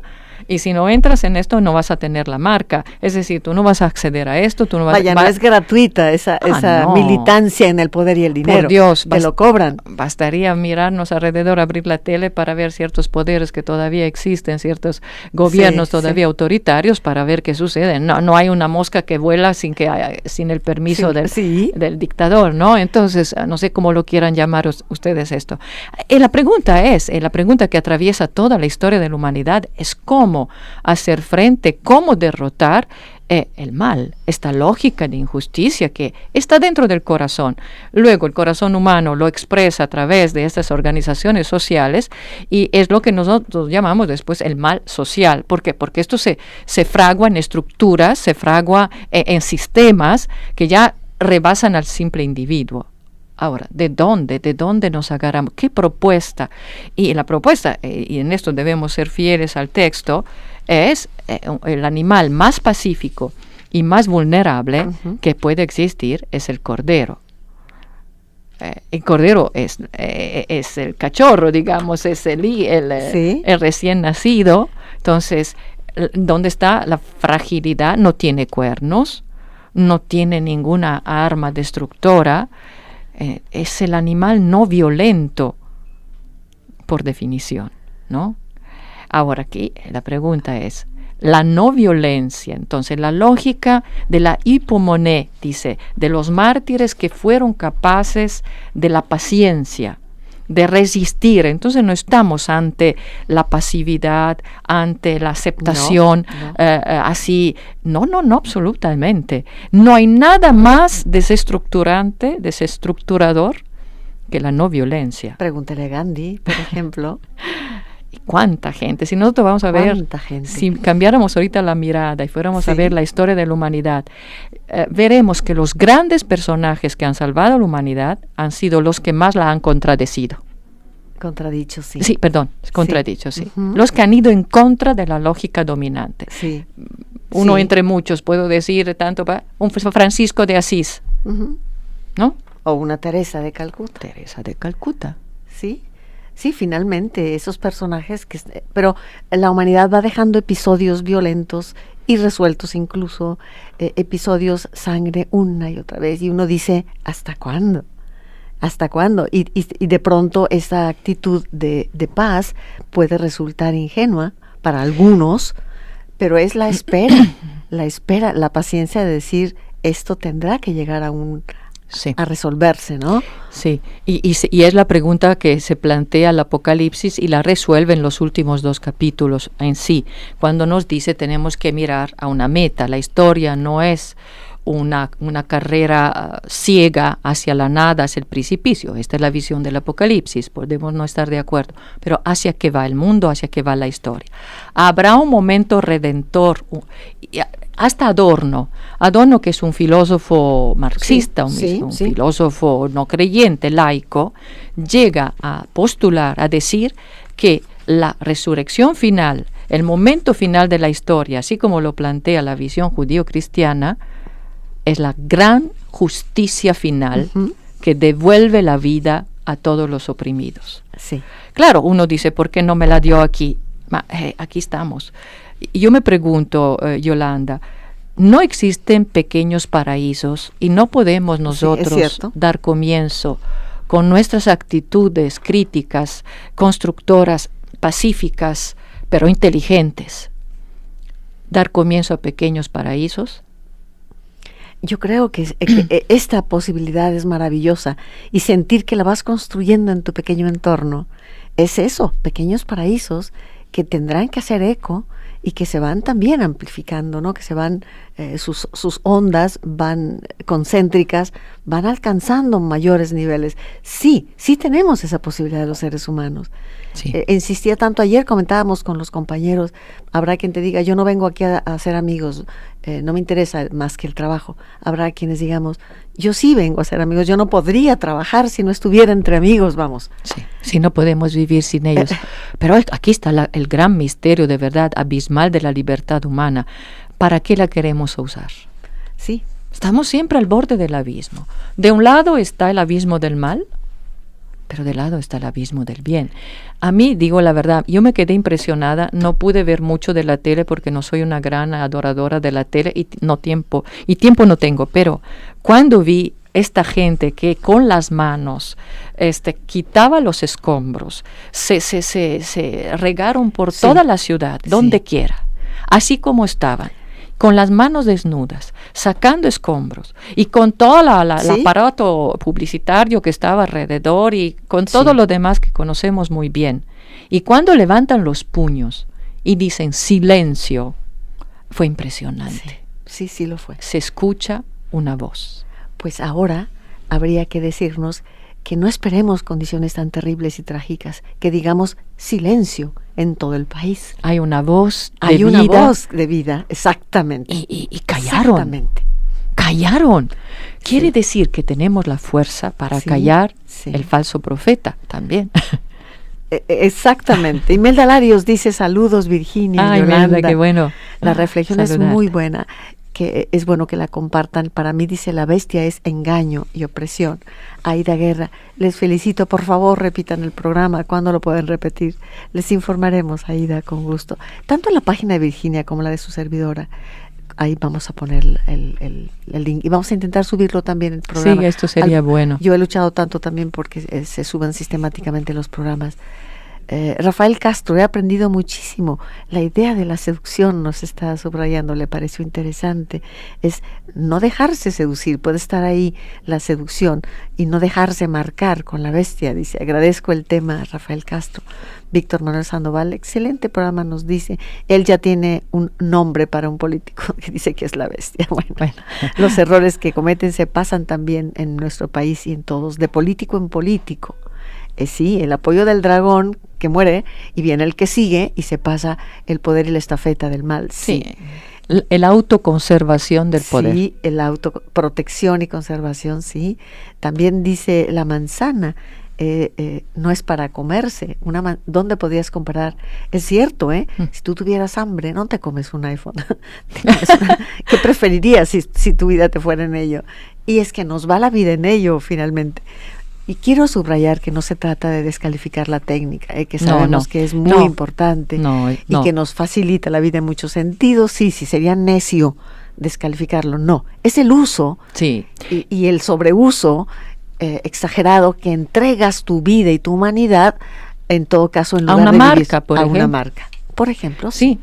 Y si no entras en esto, no vas a tener la marca. Es decir, tú no vas a acceder a esto, tú no vas no es gratuita esa no. militancia en el poder y el dinero. Por Dios, te lo cobran. Bastaría mirarnos alrededor, abrir la tele para ver ciertos poderes que todavía existen, ciertos gobiernos todavía autoritarios para ver qué sucede. No hay una mosca que vuela sin el permiso del dictador, ¿no? Entonces, no sé cómo lo quieran llamar ustedes esto. La pregunta que atraviesa toda la historia de la humanidad es cómo hacer frente, cómo derrotar el mal, esta lógica de injusticia que está dentro del corazón. Luego el corazón humano lo expresa a través de estas organizaciones sociales y es lo que nosotros llamamos después el mal social. ¿Por qué? Porque esto se fragua en estructuras, se fragua en sistemas que ya rebasan al simple individuo. Ahora, ¿de dónde nos agarramos? ¿Qué propuesta? Y la propuesta, y en esto debemos ser fieles al texto, es el animal más pacífico y más vulnerable que puede existir es el cordero. El cordero es el cachorro, digamos, es el recién nacido. Entonces, ¿dónde está la fragilidad? No tiene cuernos, no tiene ninguna arma destructora. Es el animal no violento, por definición, ¿no? Ahora aquí la pregunta es, la no violencia, entonces la lógica de la hipomoné, dice, de los mártires que fueron capaces de la paciencia, de resistir. Entonces no estamos ante la pasividad, ante la aceptación, así. No, absolutamente. No hay nada más desestructurador que la no violencia. Pregúntele a Gandhi, por ejemplo. ¿Cuánta gente? Si nosotros vamos a ver, si cambiáramos ahorita la mirada y fuéramos a ver la historia de la humanidad, veremos que los grandes personajes que han salvado a la humanidad han sido los que más la han contradecido. Contradicho, sí. Sí, perdón, contradicho, sí. Los que han ido en contra de la lógica dominante. Sí. Uno entre muchos, puedo decir tanto, un Francisco de Asís, ¿no? O una Teresa de Calcuta. Sí. Sí, finalmente, esos personajes pero la humanidad va dejando episodios violentos, irresueltos incluso, episodios sangre una y otra vez, y uno dice, ¿hasta cuándo? ¿Hasta cuándo? Y de pronto esa actitud de paz puede resultar ingenua para algunos, pero es la espera, la paciencia de decir, esto tendrá que llegar a resolverse, ¿no? Sí, y es la pregunta que se plantea el Apocalipsis y la resuelve en los últimos 2 capítulos en sí, cuando nos dice tenemos que mirar a una meta. La historia no es una carrera ciega hacia la nada, hacia el precipicio. Esta es la visión del Apocalipsis, podemos no estar de acuerdo, pero hacia qué va el mundo, hacia qué va la historia. Habrá un momento redentor, hasta Adorno, que es un filósofo marxista, un filósofo no creyente, laico, llega a postular, a decir que la resurrección final, el momento final de la historia, así como lo plantea la visión judío-cristiana, es la gran justicia final que devuelve la vida a todos los oprimidos. Sí. Claro, uno dice, ¿por qué no me la dio aquí? Aquí estamos. Yo me pregunto, Yolanda, ¿no existen pequeños paraísos y no podemos nosotros dar comienzo con nuestras actitudes críticas, constructoras, pacíficas, pero inteligentes, dar comienzo a pequeños paraísos? Yo creo que esta posibilidad es maravillosa y sentir que la vas construyendo en tu pequeño entorno es eso, pequeños paraísos que tendrán que hacer eco y que se van también amplificando, ¿no? Que se van, sus ondas van concéntricas, van alcanzando mayores niveles. Sí tenemos esa posibilidad de los seres humanos. Sí. Insistía tanto ayer, comentábamos con los compañeros, habrá quien te diga, yo no vengo aquí a hacer amigos, no me interesa más que el trabajo. Habrá quienes digamos, yo sí vengo a ser amigos, yo no podría trabajar si no estuviera entre amigos, vamos. Sí, si no podemos vivir sin ellos. Pero aquí está el gran misterio de verdad abismal de la libertad humana. ¿Para qué la queremos usar? Sí. Estamos siempre al borde del abismo. De un lado está el abismo del mal, pero de lado está el abismo del bien. A mí, digo la verdad, yo me quedé impresionada, no pude ver mucho de la tele porque no soy una gran adoradora de la tele y tiempo no tengo, pero cuando vi esta gente que con las manos quitaba los escombros, se regaron por toda la ciudad, donde quiera, así como estaban, con las manos desnudas, sacando escombros, y con todo el aparato publicitario que estaba alrededor, y con todo lo demás que conocemos muy bien. Y cuando levantan los puños y dicen silencio, fue impresionante. Sí lo fue. Se escucha una voz. Pues ahora habría que decirnos que no esperemos condiciones tan terribles y trágicas, que digamos silencio en todo el país. Hay una voz de vida. Hay una voz de vida, exactamente. Y callaron. Exactamente. Callaron. Quiere decir que tenemos la fuerza para callar el falso profeta también. Exactamente. Imelda Larios dice saludos, Virginia. Ay, Yolanda. Imelda, qué bueno. La reflexión Saludar. es muy buena, que es bueno que la compartan. Para mí, dice, la bestia es engaño y opresión. Aida Guerra, les felicito, por favor repitan el programa, ¿cuándo lo pueden repetir? Les informaremos, Aida, con gusto. Tanto en la página de Virginia como la de su servidora, ahí vamos a poner el link y vamos a intentar subirlo también el programa. Sí, esto sería bueno. Yo he luchado tanto también porque se suban sistemáticamente los programas. Rafael Castro, he aprendido muchísimo. La idea de la seducción nos está subrayando, le pareció interesante. Es no dejarse seducir, puede estar ahí la seducción y no dejarse marcar con la bestia, dice. Agradezco el tema, Rafael Castro. Víctor Manuel Sandoval, excelente programa, nos dice. Él ya tiene un nombre para un político que dice que es la bestia. Bueno, los errores que cometen se pasan también en nuestro país y en todos, de político en político. Sí, el apoyo del dragón que muere y viene el que sigue y se pasa el poder y la estafeta del mal. Sí. El autoconservación del poder. Sí, el autoprotección y conservación, sí. También dice la manzana, no es para comerse. ¿Dónde podrías comprar? Es cierto, si tú tuvieras hambre, no te comes un iPhone. ¿Qué preferirías si tu vida te fuera en ello? Y es que nos va la vida en ello, finalmente. Y quiero subrayar que no se trata de descalificar la técnica, que sabemos que es muy importante y que nos facilita la vida en muchos sentidos. Sí, sería necio descalificarlo. No, es el uso y el sobreuso exagerado que entregas tu vida y tu humanidad, en todo caso, en lugar a una de marca, vivir, a una marca. Por ejemplo, sí.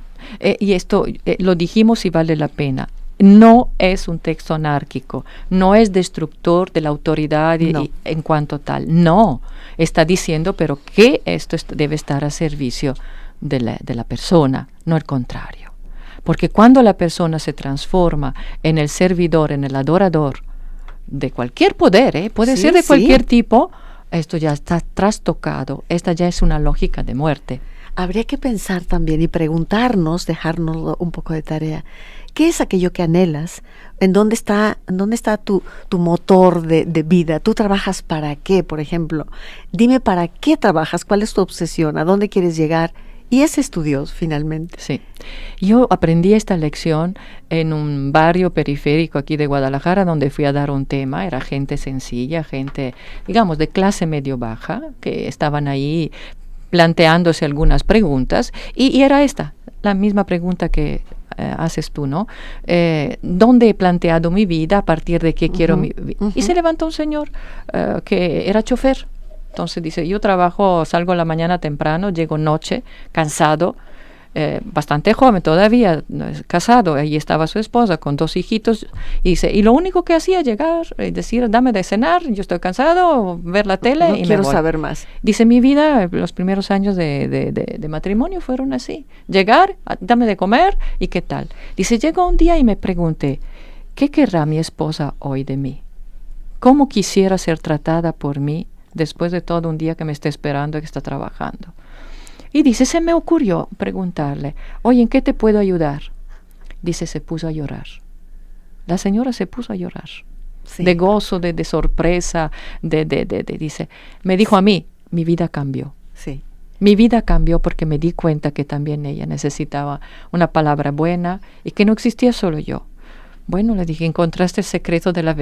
Y esto lo dijimos y vale la pena. No es un texto anárquico, no es destructor de la autoridad en cuanto tal. No, está diciendo, pero que esto debe estar a servicio de la persona, no el contrario. Porque cuando la persona se transforma en el servidor, en el adorador de cualquier poder, puede ser de cualquier tipo, esto ya está trastocado, esta ya es una lógica de muerte. Habría que pensar también y preguntarnos, dejarnos un poco de tarea. ¿Qué es aquello que anhelas? ¿En dónde está tu motor de vida? ¿Tú trabajas para qué, por ejemplo? Dime para qué trabajas, cuál es tu obsesión, a dónde quieres llegar. Y ese es tu Dios, finalmente. Sí. Yo aprendí esta lección en un barrio periférico aquí de Guadalajara, donde fui a dar un tema. Era gente sencilla, gente, digamos, de clase medio-baja, que estaban ahí planteándose algunas preguntas. Y era la misma pregunta que haces tú, ¿no? ¿Dónde he planteado mi vida? ¿A partir de qué quiero mi vida? Y se levantó un señor que era chofer. Entonces dice, yo salgo a la mañana temprano, llego noche, cansado, bastante joven todavía, casado, allí estaba su esposa con 2 hijitos, y dice, y lo único que hacía llegar y decir, dame de cenar, yo estoy cansado, ver la tele, No y quiero me voy. saber más. Dice, mi vida, los primeros años de matrimonio fueron así, llegar, dame de comer, y qué tal. Dice, llegó un día y me pregunté, ¿qué querrá mi esposa hoy de mí? ¿Cómo quisiera ser tratada por mí después de todo un día que me está esperando y que está trabajando? Y dice, se me ocurrió preguntarle, oye, ¿en qué te puedo ayudar? Dice, se puso a llorar. La señora se puso a llorar. Sí. De gozo, de sorpresa, dice, me dijo a mí, mi vida cambió. Sí. Mi vida cambió porque me di cuenta que también ella necesitaba una palabra buena y que no existía solo yo. Bueno, le dije, encontraste el secreto de la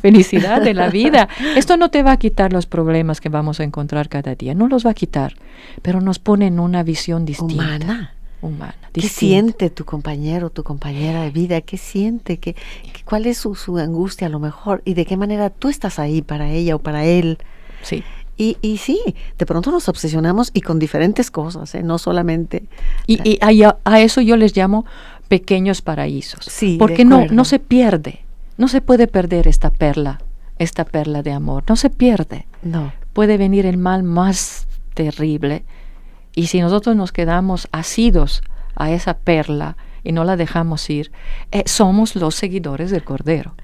felicidad, de la vida. Esto no te va a quitar los problemas que vamos a encontrar cada día. No los va a quitar, pero nos pone en una visión distinta. Humana. ¿Qué siente tu compañero, tu compañera de vida? ¿Qué siente? ¿Cuál es su angustia a lo mejor? ¿Y de qué manera tú estás ahí para ella o para él? Sí. Y sí, de pronto nos obsesionamos y con diferentes cosas, no solamente... Y a eso yo les llamo pequeños paraísos. Sí, porque no se pierde, no se puede perder esta perla de amor, no se pierde. No. Puede venir el mal más terrible, y si nosotros nos quedamos asidos a esa perla y no la dejamos ir, somos los seguidores del Cordero.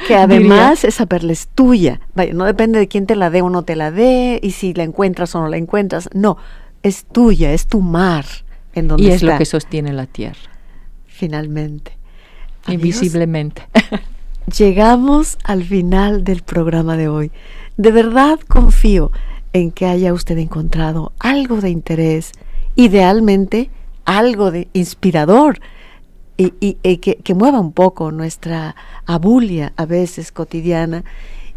Que además esa perla es tuya. Vaya, no depende de quién te la dé o no te la dé, y si la encuentras o no la encuentras. No, es tuya, es tu mar en donde y está. Es lo que sostiene la tierra. Finalmente. Invisiblemente. Llegamos al final del programa de hoy. De verdad confío en que haya usted encontrado algo de interés, idealmente algo de inspirador, y que mueva un poco nuestra abulia a veces cotidiana,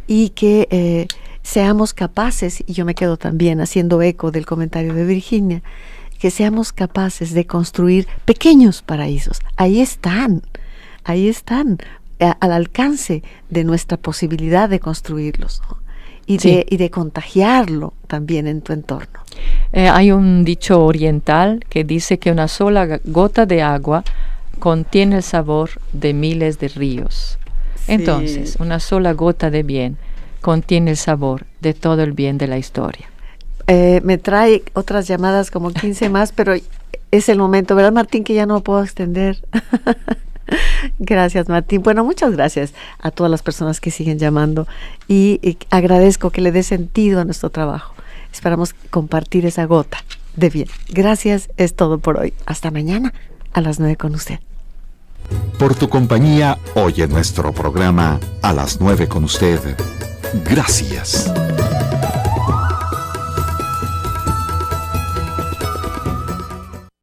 y que seamos capaces, y yo me quedo también haciendo eco del comentario de Virginia, que seamos capaces de construir pequeños paraísos. Ahí están, al alcance de nuestra posibilidad de construirlos, ¿no? Y de contagiarlo también en tu entorno. Hay un dicho oriental que dice que una sola gota de agua contiene el sabor de miles de ríos. Sí. Entonces, una sola gota de bien contiene el sabor de todo el bien de la historia. Me trae otras llamadas, como 15 más, pero es el momento, ¿verdad, Martín? Que ya no puedo extender. Gracias, Martín. Bueno, muchas gracias a todas las personas que siguen llamando, y agradezco que le dé sentido a nuestro trabajo. Esperamos compartir esa gota de bien. Gracias, es todo por hoy. Hasta mañana a las 9 con usted. Por tu compañía hoy en nuestro programa A las 9 con usted. Gracias.